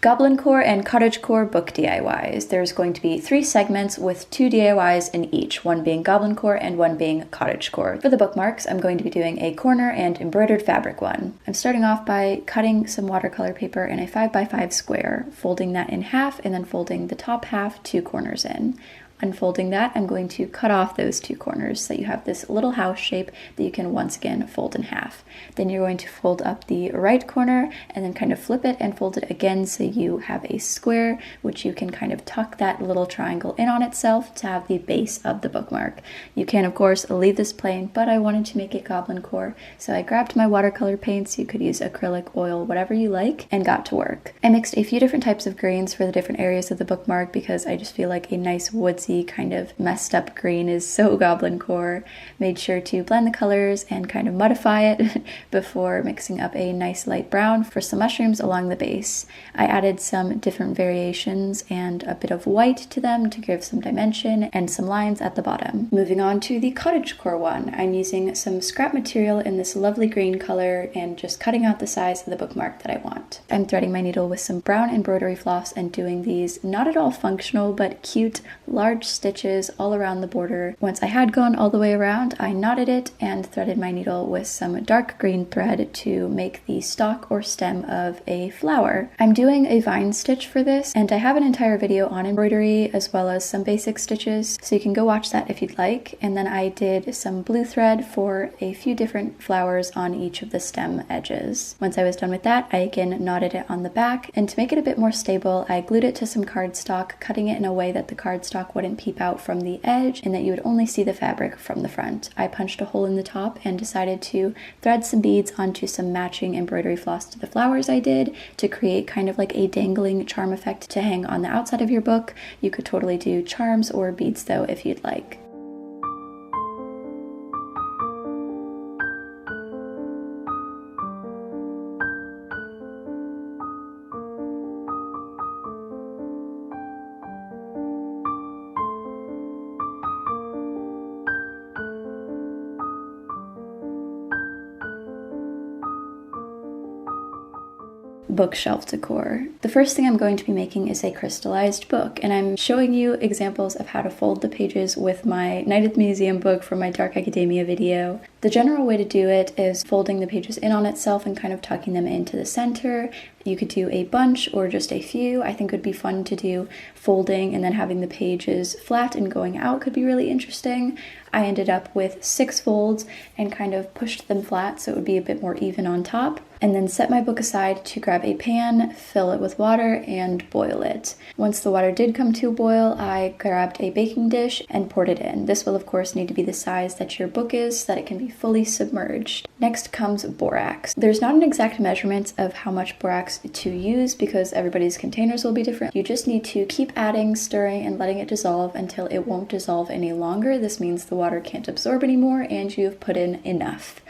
GOBLINCORE and cottagecore book DIYs. There's going to be 3 segments with 2 DIYs in each, one being GOBLINCORE and one being cottagecore. For the bookmarks, I'm going to be doing a corner and embroidered fabric one. I'm starting off by cutting some watercolor paper in a 5x5 square, folding that in half and then folding the top half 2 corners in. Unfolding that, I'm going to cut off those 2 corners so you have this little house shape that you can once again fold in half. Then you're going to fold up the right corner and then kind of flip it and fold it again so you have a square, which you can kind of tuck that little triangle in on itself to have the base of the bookmark. You can, of course, leave this plain, but I wanted to make it GOBLINCORE, so I grabbed my watercolor paints. You could use acrylic, oil, whatever you like, and got to work. I mixed a few different types of greens for the different areas of the bookmark because I just feel like a nice woodsy kind of messed up green is so GOBLINCORE. Made sure to blend the colors and kind of modify it before mixing up a nice light brown for some mushrooms along the base. I added some different variations and a bit of white to them to give some dimension and some lines at the bottom. Moving on to the cottagecore one, I'm using some scrap material in this lovely green color and just cutting out the size of the bookmark that I want. I'm threading my needle with some brown embroidery floss and doing these not at all functional but cute large stitches all around the border. Once I had gone all the way around, I knotted it and threaded my needle with some dark green thread to make the stalk or stem of a flower. I'm doing a vine stitch for this, and I have an entire video on embroidery as well as some basic stitches, so you can go watch that if you'd like. And then I did some blue thread for a few different flowers on each of the stem edges. Once I was done with that, I again knotted it on the back, and to make it a bit more stable, I glued it to some cardstock, cutting it in a way that the cardstock wouldn't peep out from the edge and that you would only see the fabric from the front. I punched a hole in the top and decided to thread some beads onto some matching embroidery floss to the flowers I did to create kind of like a dangling charm effect to hang on the outside of your book. You could totally do charms or beads though if you'd like. Bookshelf decor. The first thing I'm going to be making is a crystallized book, and I'm showing you examples of how to fold the pages with my Night at the Museum book from my Dark Academia video. The general way to do it is folding the pages in on itself and kind of tucking them into the center. You could do a bunch or just a few. I think it would be fun to do folding and then having the pages flat and going out could be really interesting. I ended up with 6 folds and kind of pushed them flat so it would be a bit more even on top, and then set my book aside to grab a pan, fill it with water, and boil it. Once the water did come to a boil, I grabbed a baking dish and poured it in. This will of course need to be the size that your book is so that it can be fully submerged. Next comes borax. There's not an exact measurement of how much borax to use because everybody's containers will be different. You just need to keep adding, stirring, and letting it dissolve until it won't dissolve any longer. This means the water can't absorb anymore and you've put in enough.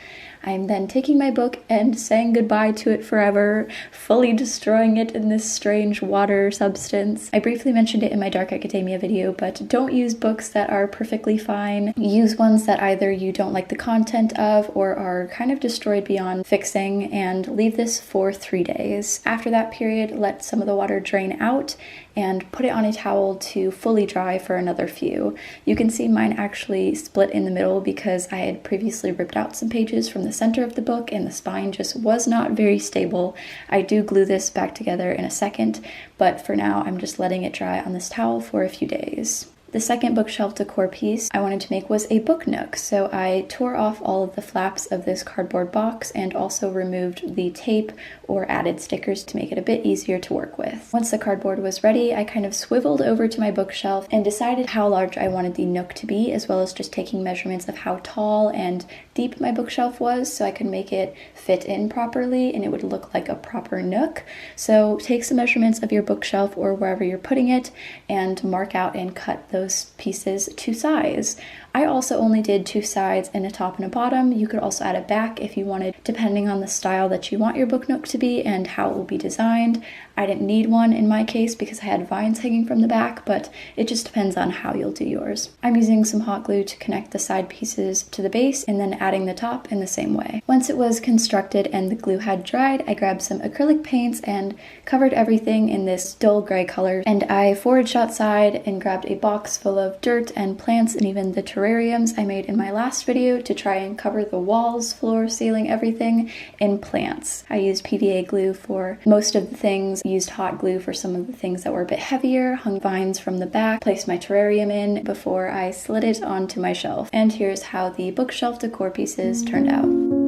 I'm then taking my book and saying goodbye to it forever, fully destroying it in this strange water substance. I briefly mentioned it in my Dark Academia video, but don't use books that are perfectly fine. Use ones that either you don't like the content of or are kind of destroyed beyond fixing, and leave this for 3 days. After that period, let some of the water drain out and put it on a towel to fully dry for another few. You can see mine actually split in the middle because I had previously ripped out some pages from the center of the book and the spine just was not very stable. I do glue this back together in a second, but for now I'm just letting it dry on this towel for a few days. The second bookshelf decor piece I wanted to make was a book nook, so I tore off all of the flaps of this cardboard box and also removed the tape or added stickers to make it a bit easier to work with. Once the cardboard was ready, I kind of swiveled over to my bookshelf and decided how large I wanted the nook to be, as well as just taking measurements of how tall and deep my bookshelf was so I could make it fit in properly and it would look like a proper nook. So take some measurements of your bookshelf or wherever you're putting it and mark out and cut those pieces to size. I also only did 2 sides and a top and a bottom. You could also add a back if you wanted, depending on the style that you want your book nook to be and how it will be designed. I didn't need one in my case because I had vines hanging from the back, but it just depends on how you'll do yours. I'm using some hot glue to connect the side pieces to the base and then adding the top in the same way. Once it was constructed and the glue had dried, I grabbed some acrylic paints and covered everything in this dull gray color, and I foraged outside and grabbed a box full of dirt and plants and even the terrariums I made in my last video to try and cover the walls, floor, ceiling, everything in plants. I used PVA glue for most of the things, used hot glue for some of the things that were a bit heavier, hung vines from the back, placed my terrarium in before I slid it onto my shelf. And here's how the bookshelf decor pieces turned out.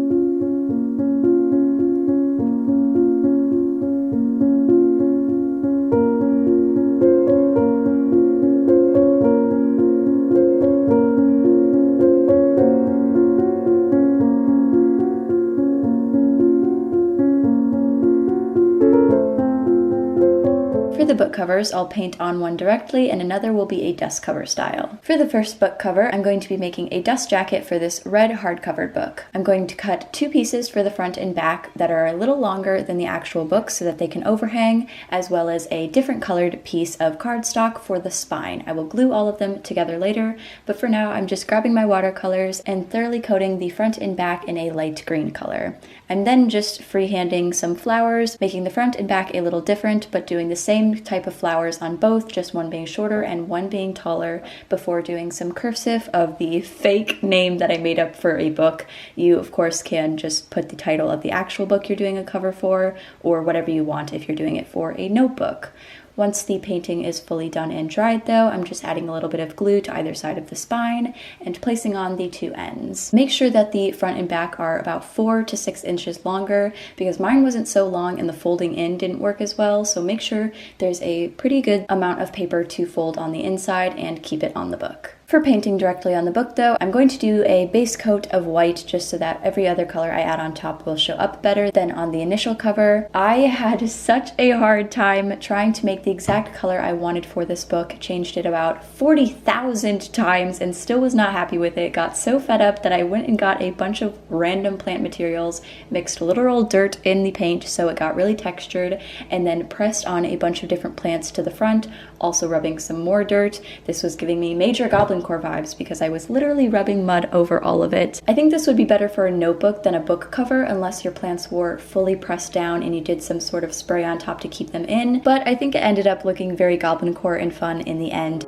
For the book covers, I'll paint on one directly and another will be a dust cover style. For the first book cover, I'm going to be making a dust jacket for this red hardcover book. I'm going to cut 2 pieces for the front and back that are a little longer than the actual book so that they can overhang, as well as a different colored piece of cardstock for the spine. I will glue all of them together later, but for now I'm just grabbing my watercolors and thoroughly coating the front and back in a light green color. I'm then just freehanding some flowers, making the front and back a little different, but doing the same type of flowers on both, just one being shorter and one being taller, before doing some cursive of the fake name that I made up for a book. You, of course, can just put the title of the actual book you're doing a cover for, or whatever you want if you're doing it for a notebook. Once the painting is fully done and dried though, I'm just adding a little bit of glue to either side of the spine and placing on the 2 ends. Make sure that the front and back are about 4 to 6 inches longer because mine wasn't so long and the folding in didn't work as well, so make sure there's a pretty good amount of paper to fold on the inside and keep it on the book. For painting directly on the book though, I'm going to do a base coat of white just so that every other color I add on top will show up better than on the initial cover. I had such a hard time trying to make the exact color I wanted for this book, changed it about 40,000 times and still was not happy with it. Got so fed up that I went and got a bunch of random plant materials, mixed literal dirt in the paint so it got really textured, and then pressed on a bunch of different plants to the front, also rubbing some more dirt. This was giving me major GOBLINCORE vibes because I was literally rubbing mud over all of it. I think this would be better for a notebook than a book cover unless your plants were fully pressed down and you did some sort of spray on top to keep them in, but I think it ended up looking very GOBLINCORE and fun in the end.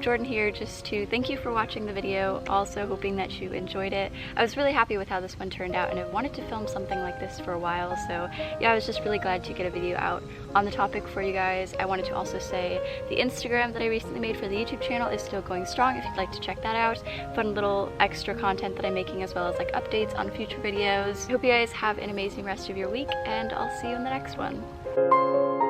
Jordan here, just to thank you for watching the video, also hoping that you enjoyed it. I was really happy with how this one turned out and I wanted to film something like this for a while, so yeah, I was just really glad to get a video out on the topic for you guys. I wanted to also say the Instagram that I recently made for the YouTube channel is still going strong if you'd like to check that out. Fun little extra content that I'm making as well as like updates on future videos. I hope you guys have an amazing rest of your week and I'll see you in the next one.